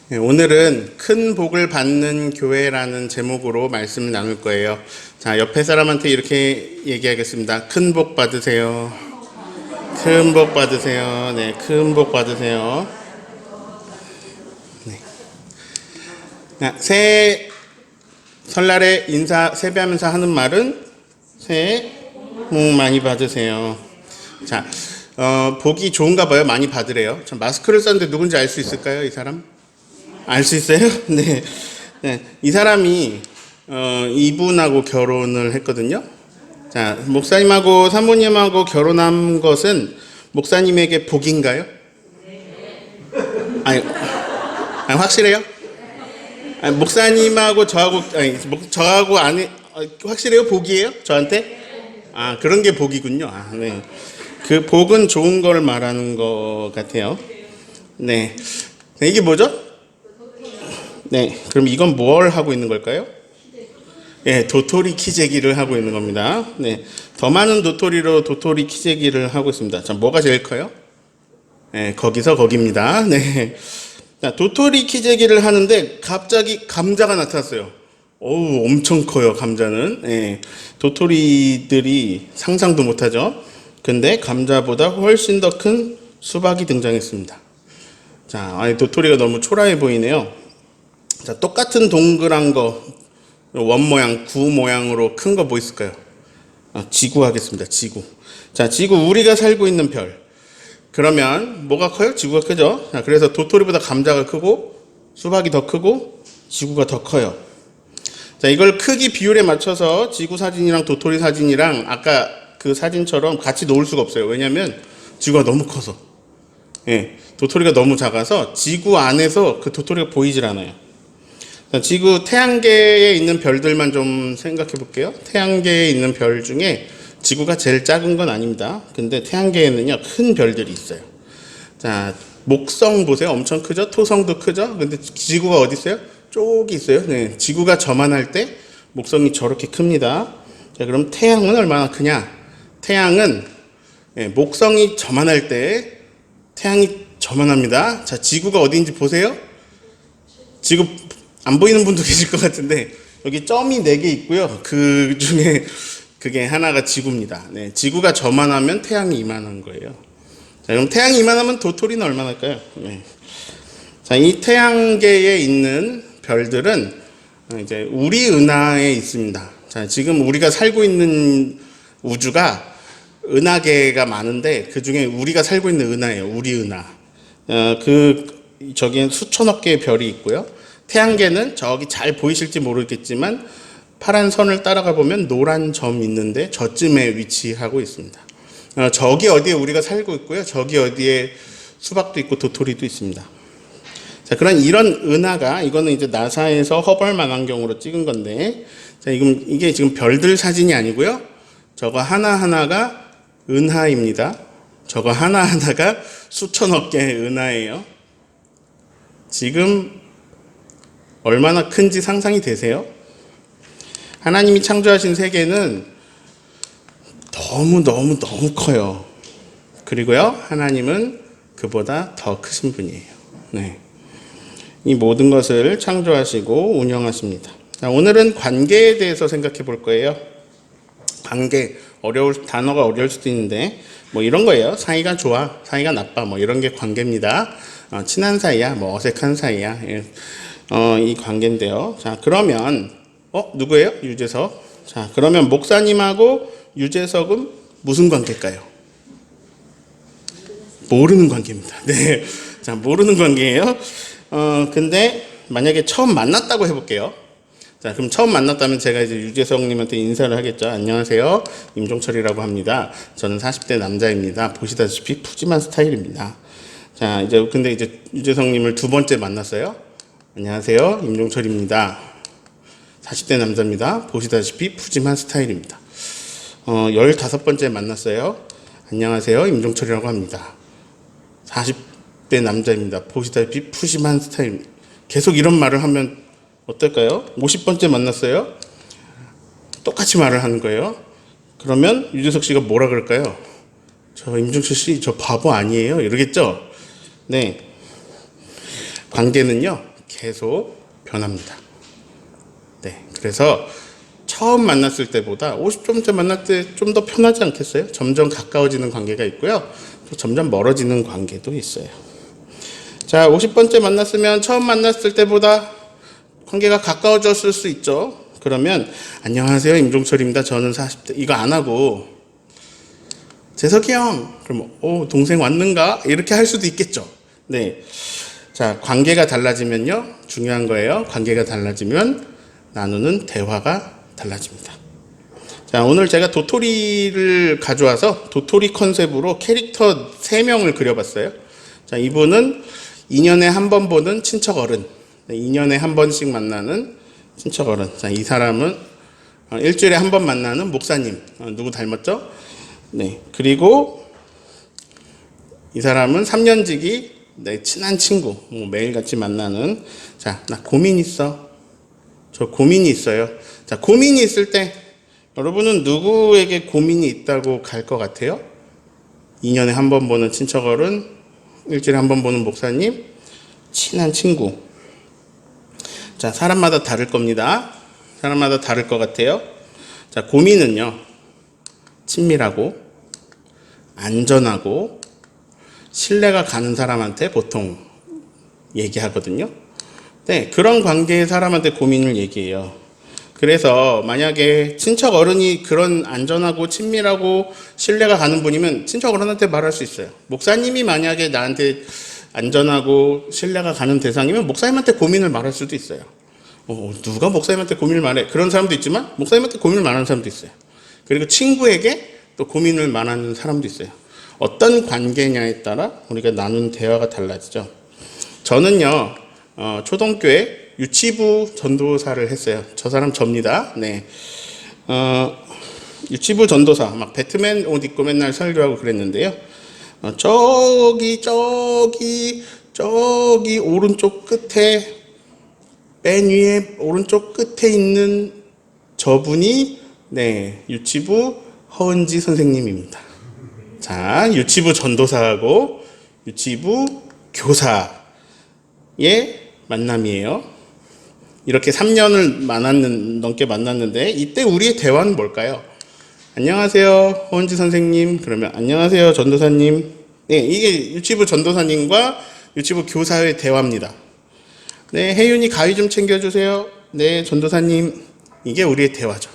네, 오늘은 큰 복을 받는 교회라는 제목으로 말씀을 나눌 거예요. 자, 옆에 사람한테 이렇게 얘기하겠습니다. 큰 복 받으세요. 큰 복 받으세요. 네, 큰 복 받으세요. 네. 자, 새해 설날에 인사 세배하면서 하는 말은 새해 복 많이 받으세요. 자, 복이 좋은가 봐요. 많이 받으래요. 저 마스크를 썼는데 누군지 알 수 있을까요? 이 사람? 알 수 있어요? 네. 네. 이 사람이 이분하고 결혼을 했거든요. 자, 목사님하고 사모님하고 결혼한 것은 목사님에게 복인가요? 아니, 확실해요? 아니, 목사님하고 저하고 저하고 아니 확실해요? 복이에요? 저한테? 아, 그런 게 복이군요. 아, 네. 그 복은 좋은 걸 말하는 것 같아요. 네. 네, 이게 뭐죠? 네, 그럼 이건 뭘 하고 있는 걸까요? 네, 도토리 키재기를 하고 있는 겁니다. 네, 더 많은 도토리로 도토리 키재기를 하고 있습니다. 자, 뭐가 제일 커요? 네, 거기서 거기입니다. 네, 자, 도토리 키재기를 하는데 갑자기 감자가 나타났어요. 어우, 엄청 커요, 감자는. 네, 도토리들이 상상도 못하죠. 근데 감자보다 훨씬 더 큰 수박이 등장했습니다. 자, 도토리가 너무 초라해 보이네요. 자, 똑같은 동그란 거, 원 모양, 구 모양으로 큰 거 뭐 있을까요? 지구 하겠습니다. 지구. 자, 지구, 우리가 살고 있는 별. 그러면 뭐가 커요? 지구가 크죠? 자, 그래서 도토리보다 감자가 크고, 수박이 더 크고, 지구가 더 커요. 자, 이걸 크기 비율에 맞춰서 지구 사진이랑 도토리 사진이랑 아까 그 사진처럼 같이 놓을 수가 없어요. 왜냐면 지구가 너무 커서. 예, 도토리가 너무 작아서 지구 안에서 그 도토리가 보이질 않아요. 지구 태양계에 있는 별들만 좀 생각해 볼게요. 태양계에 있는 별 중에 지구가 제일 작은 건 아닙니다. 근데 태양계에는요, 큰 별들이 있어요. 자, 목성 보세요. 엄청 크죠? 토성도 크죠? 근데 지구가 어디 있어요? 쪽이 있어요. 네, 지구가 저만할 때 목성이 저렇게 큽니다. 자, 그럼 태양은 얼마나 크냐? 태양은 목성이 저만할 때 태양이 저만합니다. 자, 지구가 어디인지 보세요. 지구 안 보이는 분도 계실 것 같은데 여기 점이 4개 있고요. 그 중에 그게 하나가 지구입니다. 네, 지구가 저만하면 태양이 이만한 거예요. 자, 그럼 태양이 이만하면 도토리는 얼마나 할까요? 네. 자, 이 태양계에 있는 별들은 이제 우리 은하에 있습니다. 자, 지금 우리가 살고 있는 우주가 은하계가 많은데 그 중에 우리가 살고 있는 은하예요. 우리 은하. 저기엔 수천억 개의 별이 있고요. 태양계는 저기 잘 보이실지 모르겠지만 파란 선을 따라가 보면 노란 점 있는데 저쯤에 위치하고 있습니다. 저기 어디에 우리가 살고 있고요. 저기 어디에 수박도 있고 도토리도 있습니다. 자, 그런 이런 은하가 이거는 이제 나사에서 허벌 망원경으로 찍은 건데, 자, 이게 지금 별들 사진이 아니고요. 저거 하나하나가 은하입니다. 저거 하나하나가 수천억 개의 은하예요. 지금 얼마나 큰지 상상이 되세요? 하나님이 창조하신 세계는 너무 커요. 그리고요, 하나님은 그보다 더 크신 분이에요. 네. 이 모든 것을 창조하시고 운영하십니다. 자, 오늘은 관계에 대해서 생각해 볼 거예요. 관계, 단어가 어려울 수도 있는데, 뭐 이런 거예요. 사이가 좋아, 사이가 나빠, 뭐 이런 게 관계입니다. 친한 사이야, 뭐 어색한 사이야. 예. 이 관계인데요. 자, 그러면, 누구예요? 유재석. 자, 그러면 목사님하고 유재석은 무슨 관계일까요? 모르는 관계입니다. 네. 자, 모르는 관계예요. 근데 만약에 처음 만났다고 해볼게요. 자, 그럼 처음 만났다면 제가 이제 유재석님한테 인사를 하겠죠. 안녕하세요. 임종철이라고 합니다. 저는 40대 남자입니다. 보시다시피 푸짐한 스타일입니다. 자, 근데 이제 유재석님을 두 번째 만났어요. 안녕하세요. 임종철입니다. 40대 남자입니다. 보시다시피 푸짐한 스타일입니다. 15번째 만났어요. 안녕하세요. 임종철이라고 합니다. 40대 남자입니다. 보시다시피 푸짐한 스타일입니다. 계속 이런 말을 하면 어떨까요? 50번째 만났어요. 똑같이 말을 하는 거예요. 그러면 유재석 씨가 뭐라 그럴까요? 저 임종철 씨, 저 바보 아니에요? 이러겠죠? 네. 관계는요, 계속 변합니다. 네, 그래서 처음 만났을 때보다 50점째 만날 때 좀 더 편하지 않겠어요? 점점 가까워지는 관계가 있고요. 또 점점 멀어지는 관계도 있어요. 자, 50번째 만났으면 처음 만났을 때보다 관계가 가까워졌을 수 있죠. 그러면 안녕하세요, 임종철입니다. 저는 40대. 이거 안 하고 재석이 형, 그럼 동생 왔는가? 이렇게 할 수도 있겠죠. 네. 자, 관계가 달라지면요. 중요한 거예요. 관계가 달라지면 나누는 대화가 달라집니다. 자, 오늘 제가 도토리를 가져와서 도토리 컨셉으로 캐릭터 3명을 그려봤어요. 자, 이분은 2년에 한 번 보는 친척 어른. 2년에 한 번씩 만나는 친척 어른. 자, 이 사람은 일주일에 한 번 만나는 목사님. 누구 닮았죠? 네. 그리고 이 사람은 3년지기 내 친한 친구. 매일같이 만나는. 자, 나 고민 있어. 저 고민이 있어요. 자, 고민이 있을 때 여러분은 누구에게 고민이 있다고 갈 것 같아요? 2년에 한 번 보는 친척 어른, 일주일에 한 번 보는 목사님, 친한 친구. 자, 사람마다 다를 겁니다. 사람마다 다를 것 같아요. 자, 고민은요, 친밀하고, 안전하고, 신뢰가 가는 사람한테 보통 얘기하거든요. 네, 그런 관계의 사람한테 고민을 얘기해요. 그래서 만약에 친척 어른이 그런 안전하고 친밀하고 신뢰가 가는 분이면 친척 어른한테 말할 수 있어요. 목사님이 만약에 나한테 안전하고 신뢰가 가는 대상이면 목사님한테 고민을 말할 수도 있어요. 누가 목사님한테 고민을 말해? 그런 사람도 있지만 목사님한테 고민을 말하는 사람도 있어요. 그리고 친구에게 또 고민을 말하는 사람도 있어요. 어떤 관계냐에 따라 우리가 나누는 대화가 달라지죠. 저는요, 초등교회 유치부 전도사를 했어요. 저 사람 접니다. 네. 유치부 전도사, 막 배트맨 옷 입고 맨날 설교하고 그랬는데요. 저기 오른쪽 끝에, 맨 위에 오른쪽 끝에 있는 저분이, 네, 유치부 허은지 선생님입니다. 자, 유치부 전도사하고 유치부 교사의 만남이에요. 이렇게 3년을 넘게 만났는데 이때 우리의 대화는 뭘까요? 안녕하세요, 허은지 선생님. 그러면 안녕하세요, 전도사님. 네, 이게 유치부 전도사님과 유치부 교사의 대화입니다. 네, 혜윤이 가위 좀 챙겨주세요. 네, 전도사님. 이게 우리의 대화죠.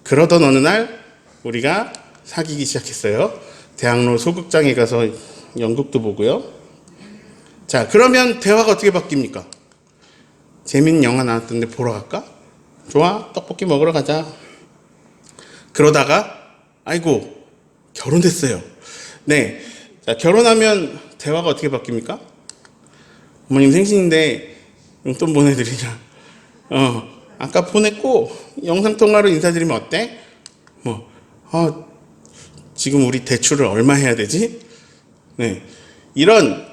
그러던 어느 날 우리가 사귀기 시작했어요. 대학로 소극장에 가서 연극도 보고요. 자, 그러면 대화가 어떻게 바뀝니까? 재밌는 영화 나왔던데 보러 갈까? 좋아, 떡볶이 먹으러 가자. 그러다가 아이고, 결혼됐어요. 네, 자, 결혼하면 대화가 어떻게 바뀝니까? 어머님 생신인데 용돈 보내드리자. 아까 보냈고 영상통화로 인사드리면 어때? 지금 우리 대출을 얼마 해야 되지? 네, 이런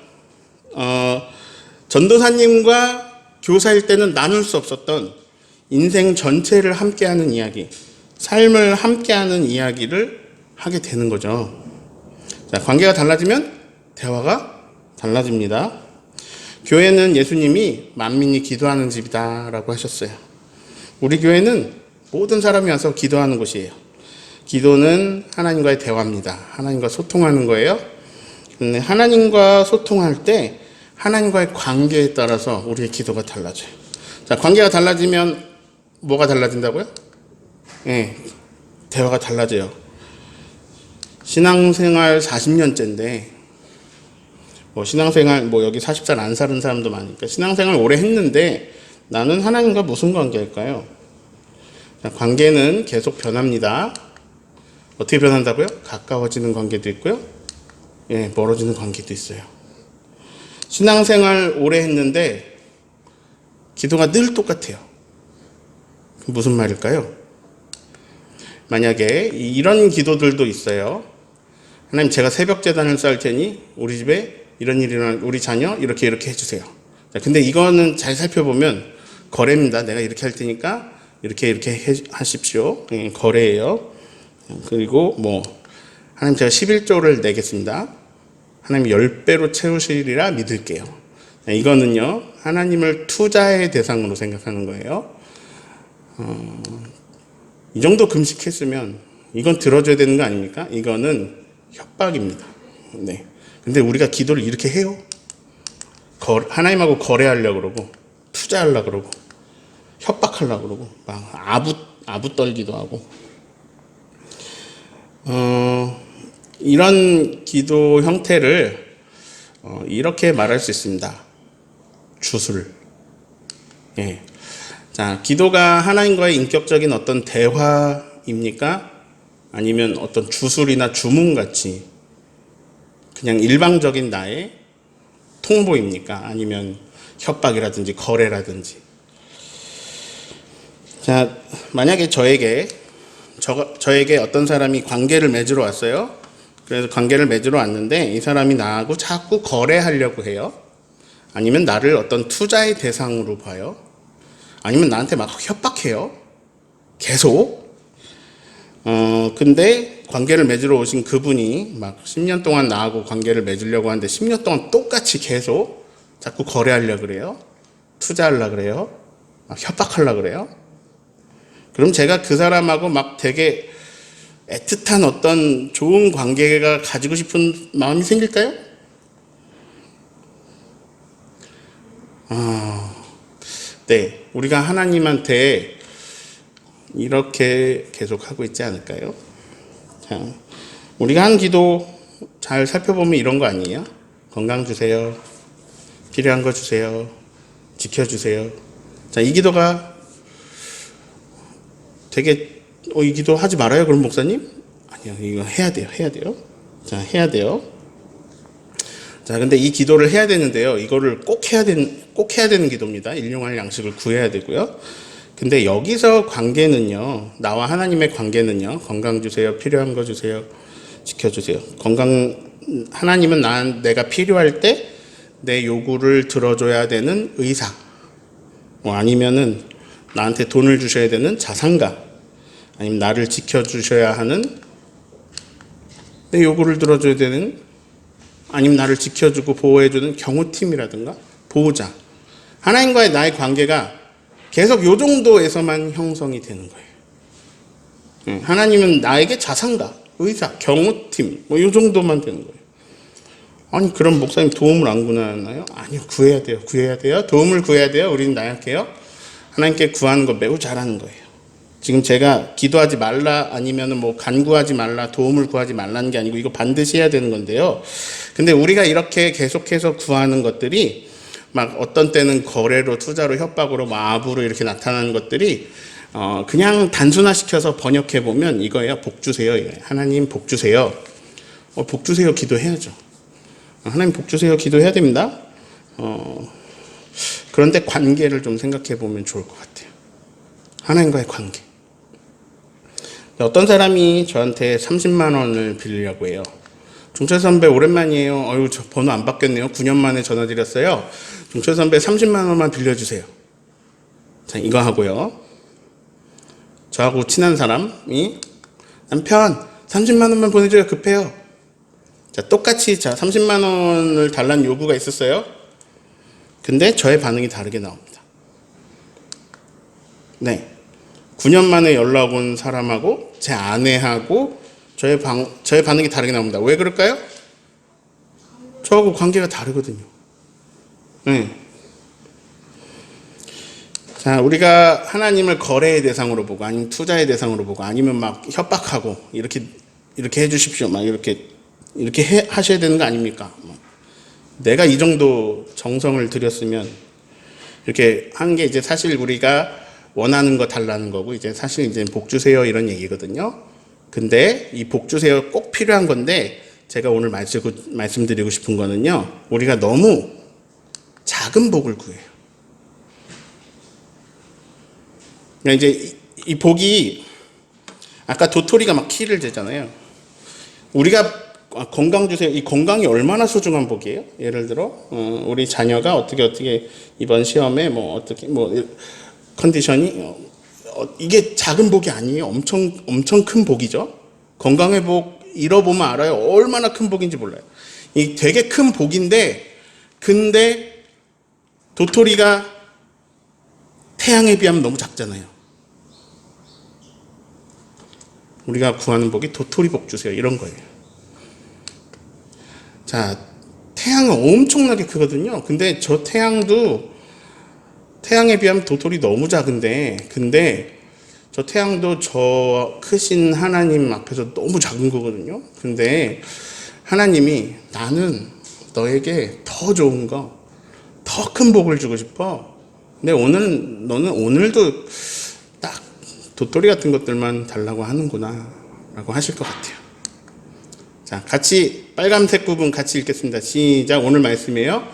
전도사님과 교사일 때는 나눌 수 없었던 인생 전체를 함께하는 이야기, 삶을 함께하는 이야기를 하게 되는 거죠. 자, 관계가 달라지면 대화가 달라집니다. 교회는 예수님이 만민이 기도하는 집이다 라고 하셨어요. 우리 교회는 모든 사람이 와서 기도하는 곳이에요. 기도는 하나님과의 대화입니다. 하나님과 소통하는 거예요. 근데 하나님과 소통할 때 하나님과의 관계에 따라서 우리의 기도가 달라져요. 자, 관계가 달라지면 뭐가 달라진다고요? 네, 대화가 달라져요. 신앙생활 40년째인데 신앙생활 여기 40살 안 사는 사람도 많으니까 신앙생활 오래 했는데 나는 하나님과 무슨 관계일까요? 자, 관계는 계속 변합니다. 어떻게 변한다고요? 가까워지는 관계도 있고요. 예, 멀어지는 관계도 있어요. 신앙생활 오래 했는데 기도가 늘 똑같아요. 무슨 말일까요? 만약에 이런 기도들도 있어요. 하나님, 제가 새벽 제단을 쌓을 테니 우리 집에 이런 일이 일어나, 우리 자녀 이렇게 해주세요. 자, 근데 이거는 잘 살펴보면 거래입니다. 내가 이렇게 할 테니까 이렇게 하십시오. 거래예요. 그리고 하나님, 제가 11조를 내겠습니다. 하나님 10배로 채우시리라 믿을게요. 이거는요, 하나님을 투자의 대상으로 생각하는 거예요. 이 정도 금식했으면 이건 들어줘야 되는 거 아닙니까? 이거는 협박입니다. 네. 근데 우리가 기도를 이렇게 해요. 하나님하고 거래하려고 그러고, 투자하려고 그러고, 협박하려고 그러고, 막 아부 떨기도 하고. 이런 기도 형태를 이렇게 말할 수 있습니다. 주술. 예. 자, 기도가 하나님과의 인격적인 어떤 대화입니까? 아니면 어떤 주술이나 주문같이 그냥 일방적인 나의 통보입니까? 아니면 협박이라든지 거래라든지. 자, 만약에 저에게 어떤 사람이 관계를 맺으러 왔어요. 그래서 관계를 맺으러 왔는데 이 사람이 나하고 자꾸 거래하려고 해요. 아니면 나를 어떤 투자의 대상으로 봐요. 아니면 나한테 막 협박해요. 계속. 근데 관계를 맺으러 오신 그분이 막 10년 동안 나하고 관계를 맺으려고 하는데 10년 동안 똑같이 계속 자꾸 거래하려고 그래요. 투자하려고 그래요. 막 협박하려고 그래요. 그럼 제가 그 사람하고 막 되게 애틋한 어떤 좋은 관계가 가지고 싶은 마음이 생길까요? 네. 우리가 하나님한테 이렇게 계속 하고 있지 않을까요? 자, 우리가 한 기도 잘 살펴보면 이런 거 아니에요? 건강 주세요. 필요한 거 주세요. 지켜주세요. 자, 이 기도가 되게 이 기도 하지 말아요, 그럼 목사님? 아니요, 이거 해야 돼요. 자, 해야 돼요. 자, 근데 이 기도를 해야 되는데요. 이거를 꼭 해야 되는 기도입니다. 일용할 양식을 구해야 되고요. 근데 여기서 관계는요, 나와 하나님의 관계는요, 건강 주세요, 필요한 거 주세요, 지켜주세요. 하나님은 내가 필요할 때 내 요구를 들어줘야 되는 의사, 아니면은 나한테 돈을 주셔야 되는 자산가, 아니면 나를 지켜주셔야 하는 내 요구를 들어줘야 되는, 아니면 나를 지켜주고 보호해주는 경호팀이라든가 보호자. 하나님과의 나의 관계가 계속 요 정도에서만 형성이 되는 거예요. 하나님은 나에게 자산가, 의사, 경호팀, 요 정도만 되는 거예요. 아니, 그럼 목사님 도움을 안 구하나요? 아니요, 구해야 돼요. 도움을 구해야 돼요. 우리는 나약해요. 하나님께 구하는 거 매우 잘하는 거예요. 지금 제가 기도하지 말라, 아니면은 간구하지 말라, 도움을 구하지 말라는 게 아니고 이거 반드시 해야 되는 건데요. 근데 우리가 이렇게 계속해서 구하는 것들이 막 어떤 때는 거래로, 투자로, 협박으로, 아부로 이렇게 나타나는 것들이 그냥 단순화시켜서 번역해 보면 이거예요. 복 주세요. 하나님 복 주세요. 복 주세요 기도해야죠. 하나님 복 주세요 기도해야 됩니다. 그런데 관계를 좀 생각해 보면 좋을 것 같아요. 하나님과의 관계. 어떤 사람이 저한테 30만 원을 빌리려고 해요. 종철 선배 오랜만이에요. 저 번호 안 바뀌었네요. 9년 만에 전화 드렸어요. 종철 선배 30만 원만 빌려주세요. 자, 이거 하고요. 저하고 친한 사람이 남편 30만 원만 보내줘요. 급해요. 자, 똑같이 30만 원을 달라는 요구가 있었어요. 근데 저의 반응이 다르게 나옵니다. 네. 9년 만에 연락 온 사람하고 제 아내하고 저의 반응이 다르게 나옵니다. 왜 그럴까요? 저하고 관계가 다르거든요. 네. 자, 우리가 하나님을 거래의 대상으로 보고, 아니면 투자의 대상으로 보고, 아니면 막 협박하고, 이렇게 해주십시오. 막 이렇게 하셔야 되는 거 아닙니까? 내가 이 정도 정성을 들였으면, 이렇게 한 게 이제 사실 우리가 원하는 거 달라는 거고, 이제 사실 이제 복 주세요 이런 얘기거든요. 근데 이 복 주세요 꼭 필요한 건데, 제가 오늘 말씀드리고 싶은 거는요, 우리가 너무 작은 복을 구해요. 그러니까 이제 이 복이, 아까 도토리가 막 키를 재잖아요. 우리가 건강 주세요. 이 건강이 얼마나 소중한 복이에요? 예를 들어 우리 자녀가 어떻게 이번 시험에 컨디션이 이게 작은 복이 아니에요. 엄청 큰 복이죠. 건강의 복 잃어보면 알아요. 얼마나 큰 복인지 몰라요. 이 되게 큰 복인데, 근데 도토리가 태양에 비하면 너무 작잖아요. 우리가 구하는 복이 도토리 복 주세요. 이런 거예요. 자, 태양은 엄청나게 크거든요. 근데 저 태양도 태양에 비하면 도토리 너무 작은데, 근데 저 태양도 저 크신 하나님 앞에서 너무 작은 거거든요. 근데 하나님이 나는 너에게 더 좋은 거, 더 큰 복을 주고 싶어. 근데 너는 오늘도 딱 도토리 같은 것들만 달라고 하는구나 라고 하실 것 같아요. 자, 같이 빨간색 부분 같이 읽겠습니다. 시작. 오늘 말씀이에요.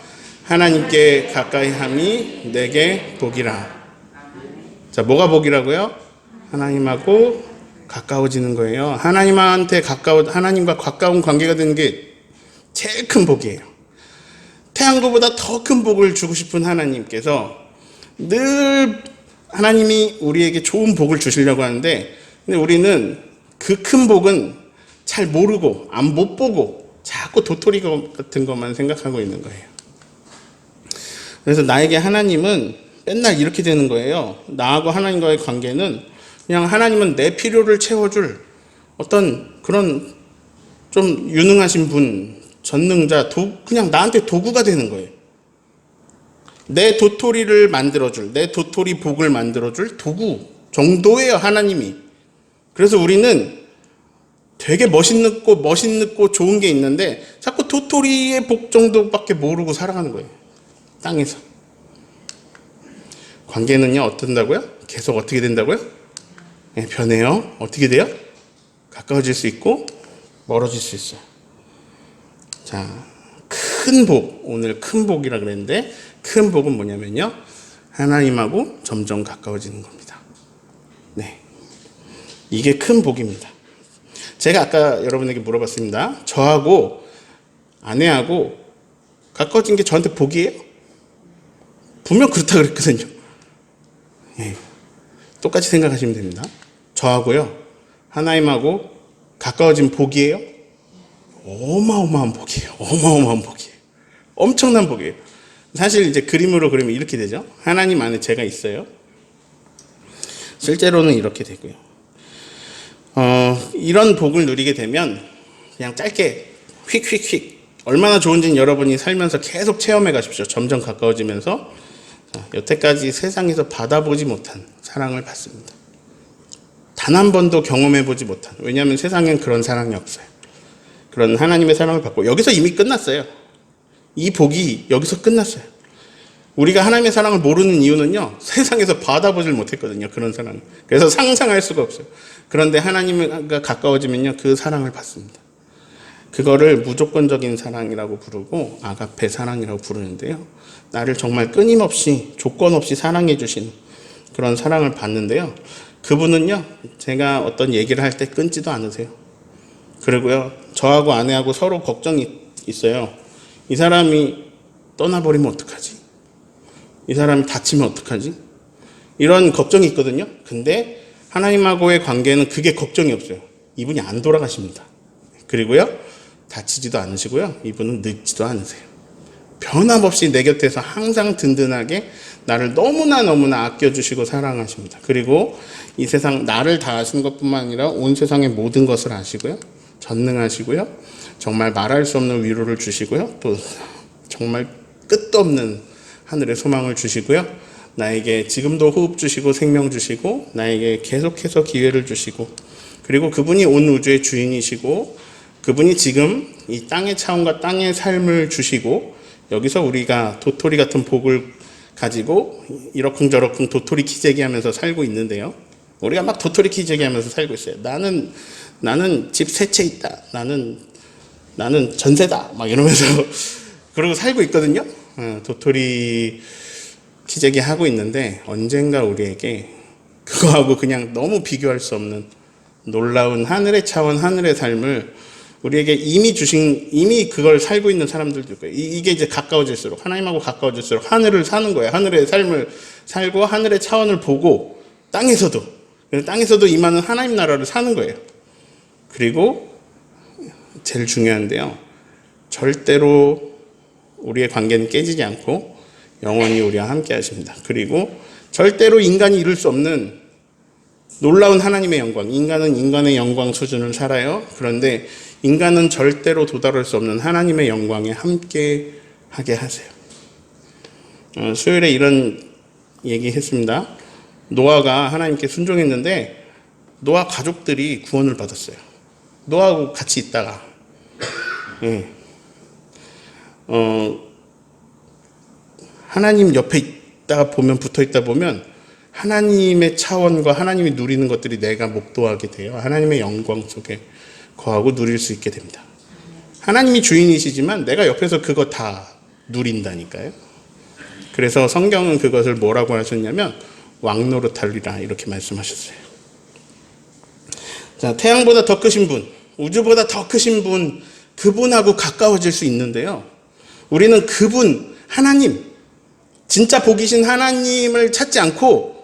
하나님께 가까이 함이 내게 복이라. 자, 뭐가 복이라고요? 하나님하고 가까워지는 거예요. 하나님과 가까운 관계가 되는 게 제일 큰 복이에요. 태양보다 더 큰 복을 주고 싶은 하나님께서 늘 하나님이 우리에게 좋은 복을 주시려고 하는데, 근데 우리는 그 큰 복은 잘 모르고 못 보고 자꾸 도토리 같은 것만 생각하고 있는 거예요. 그래서 나에게 하나님은 맨날 이렇게 되는 거예요. 나하고 하나님과의 관계는 그냥 하나님은 내 필요를 채워줄 어떤 그런 좀 유능하신 분, 전능자, 그냥 나한테 도구가 되는 거예요. 내 도토리를 만들어줄, 내 도토리 복을 만들어줄 도구 정도예요, 하나님이. 그래서 우리는 되게 멋있고 좋은 게 있는데 자꾸 도토리의 복 정도밖에 모르고 살아가는 거예요. 땅에서. 관계는요, 어떤다고요? 계속 어떻게 된다고요? 네, 변해요. 어떻게 돼요? 가까워질 수 있고 멀어질 수 있어요. 자, 큰 복, 오늘 큰 복이라 그랬는데 큰 복은 뭐냐면요, 하나님하고 점점 가까워지는 겁니다. 네, 이게 큰 복입니다. 제가 아까 여러분에게 물어봤습니다. 저하고 아내하고 가까워진 게 저한테 복이에요? 분명 그렇다 그랬거든요. 네, 똑같이 생각하시면 됩니다. 저하고요, 하나님하고 가까워진 복이에요? 어마어마한 복이에요. 어마어마한 복이에요. 엄청난 복이에요. 사실 이제 그림으로 그리면 이렇게 되죠. 하나님 안에 제가 있어요. 실제로는 이렇게 되고요. 이런 복을 누리게 되면 그냥 짧게 휙휙휙 얼마나 좋은지는 여러분이 살면서 계속 체험해 가십시오. 점점 가까워지면서 여태까지 세상에서 받아보지 못한 사랑을 받습니다. 단 한 번도 경험해 보지 못한, 왜냐하면 세상엔 그런 사랑이 없어요. 그런 하나님의 사랑을 받고 여기서 이미 끝났어요. 이 복이 여기서 끝났어요. 우리가 하나님의 사랑을 모르는 이유는요, 세상에서 받아보질 못했거든요. 그런 사랑을. 그래서 상상할 수가 없어요. 그런데 하나님과 가까워지면요, 그 사랑을 받습니다. 그거를 무조건적인 사랑이라고 부르고 아가페 사랑이라고 부르는데요, 나를 정말 끊임없이 조건 없이 사랑해 주신 그런 사랑을 받는데요, 그분은요, 제가 어떤 얘기를 할 때 끊지도 않으세요. 그리고요, 저하고 아내하고 서로 걱정이 있어요. 이 사람이 떠나버리면 어떡하지? 이 사람이 다치면 어떡하지? 이런 걱정이 있거든요. 근데 하나님하고의 관계는 그게 걱정이 없어요. 이분이 안 돌아가십니다. 그리고요, 다치지도 않으시고요, 이분은 늙지도 않으세요. 변함없이 내 곁에서 항상 든든하게 나를 너무나 아껴주시고 사랑하십니다. 그리고 이 세상 나를 다 아시는 것뿐만 아니라 온 세상의 모든 것을 아시고요, 전능하시고요, 정말 말할 수 없는 위로를 주시고요, 또 정말 끝도 없는 하늘의 소망을 주시고요, 나에게 지금도 호흡 주시고 생명 주시고 나에게 계속해서 기회를 주시고, 그리고 그분이 온 우주의 주인이시고 그분이 지금 이 땅의 차원과 땅의 삶을 주시고, 여기서 우리가 도토리 같은 복을 가지고 이러쿵저러쿵 도토리 키재기 하면서 살고 있는데요, 우리가 막 도토리 키재기 하면서 살고 있어요. 나는 집 세 채 있다, 나는 전세다 막 이러면서 그러고 살고 있거든요. 도토리 키재기 하고 있는데 언젠가 우리에게 그거하고 그냥 너무 비교할 수 없는 놀라운 하늘의 차원, 하늘의 삶을 우리에게 이미 그걸 살고 있는 사람들도 있고요. 이게 이제 가까워질수록, 하나님하고 가까워질수록 하늘을 사는 거예요. 하늘의 삶을 살고 하늘의 차원을 보고 땅에서도 임하는 하나님 나라를 사는 거예요. 그리고 제일 중요한데요, 절대로 우리의 관계는 깨지지 않고 영원히 우리와 함께 하십니다. 그리고 절대로 인간이 이룰 수 없는 놀라운 하나님의 영광, 인간은 인간의 영광 수준을 살아요. 그런데 인간은 절대로 도달할 수 없는 하나님의 영광에 함께 하게 하세요. 수요일에 이런 얘기 했습니다. 노아가 하나님께 순종했는데 노아 가족들이 구원을 받았어요. 노아하고 같이 있다가 하나님 옆에 있다가 보면, 붙어 있다 보면 하나님의 차원과 하나님이 누리는 것들이 내가 목도하게 돼요. 하나님의 영광 속에 거하고 누릴 수 있게 됩니다. 하나님이 주인이시지만 내가 옆에서 그거 다 누린다니까요. 그래서 성경은 그것을 뭐라고 하셨냐면 왕노릇하리라 이렇게 말씀하셨어요. 자, 태양보다 더 크신 분, 우주보다 더 크신 분, 그분하고 가까워질 수 있는데요. 우리는 그분, 하나님, 진짜 복이신 하나님을 찾지 않고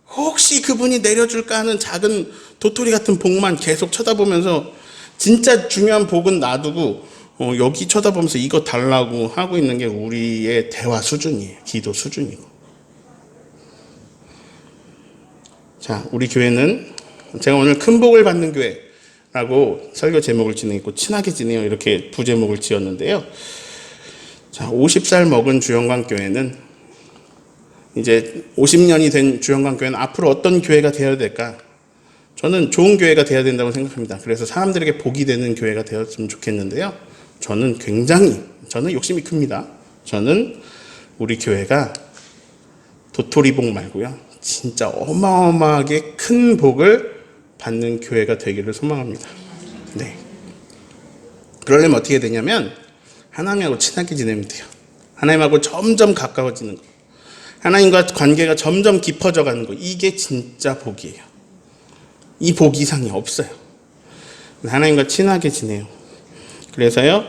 혹시 그분이 내려줄까 하는 작은 도토리 같은 복만 계속 쳐다보면서 진짜 중요한 복은 놔두고 여기 쳐다보면서 이거 달라고 하고 있는 게 우리의 대화 수준이에요. 기도 수준이고. 자, 우리 교회는 제가 오늘 큰 복을 받는 교회라고 설교 제목을 지내고 친하게 지내요 이렇게 부제목을 지었는데요. 자, 50살 먹은 주영광 교회는 이제 50년이 된 주영광 교회는 앞으로 어떤 교회가 되어야 될까? 저는 좋은 교회가 되어야 된다고 생각합니다. 그래서 사람들에게 복이 되는 교회가 되었으면 좋겠는데요. 저는 욕심이 큽니다. 저는 우리 교회가 도토리복 말고요. 진짜 어마어마하게 큰 복을 받는 교회가 되기를 소망합니다. 네. 그러려면 어떻게 되냐면 하나님하고 친하게 지내면 돼요. 하나님하고 점점 가까워지는 거. 하나님과 관계가 점점 깊어져 가는 거. 이게 진짜 복이에요. 이 복 이상이 없어요. 하나님과 친하게 지내요. 그래서요,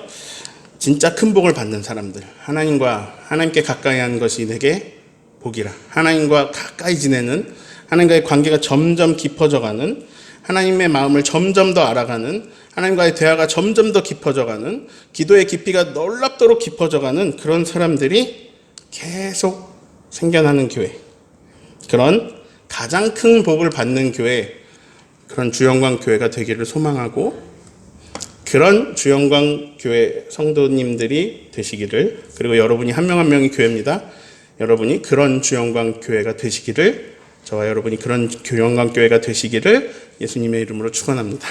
진짜 큰 복을 받는 사람들, 하나님께 가까이 하는 것이 내게 복이라. 하나님과 가까이 지내는, 하나님과의 관계가 점점 깊어져 가는, 하나님의 마음을 점점 더 알아가는, 하나님과의 대화가 점점 더 깊어져 가는, 기도의 깊이가 놀랍도록 깊어져 가는 그런 사람들이 계속 생겨나는 교회. 그런 가장 큰 복을 받는 교회, 그런 주영광 교회가 되기를 소망하고, 그런 주영광 교회 성도님들이 되시기를, 그리고 여러분이 한 명 한 명이 교회입니다. 여러분이 그런 주영광 교회가 되시기를, 저와 여러분이 그런 주영광 교회가 되시기를 예수님의 이름으로 축원합니다.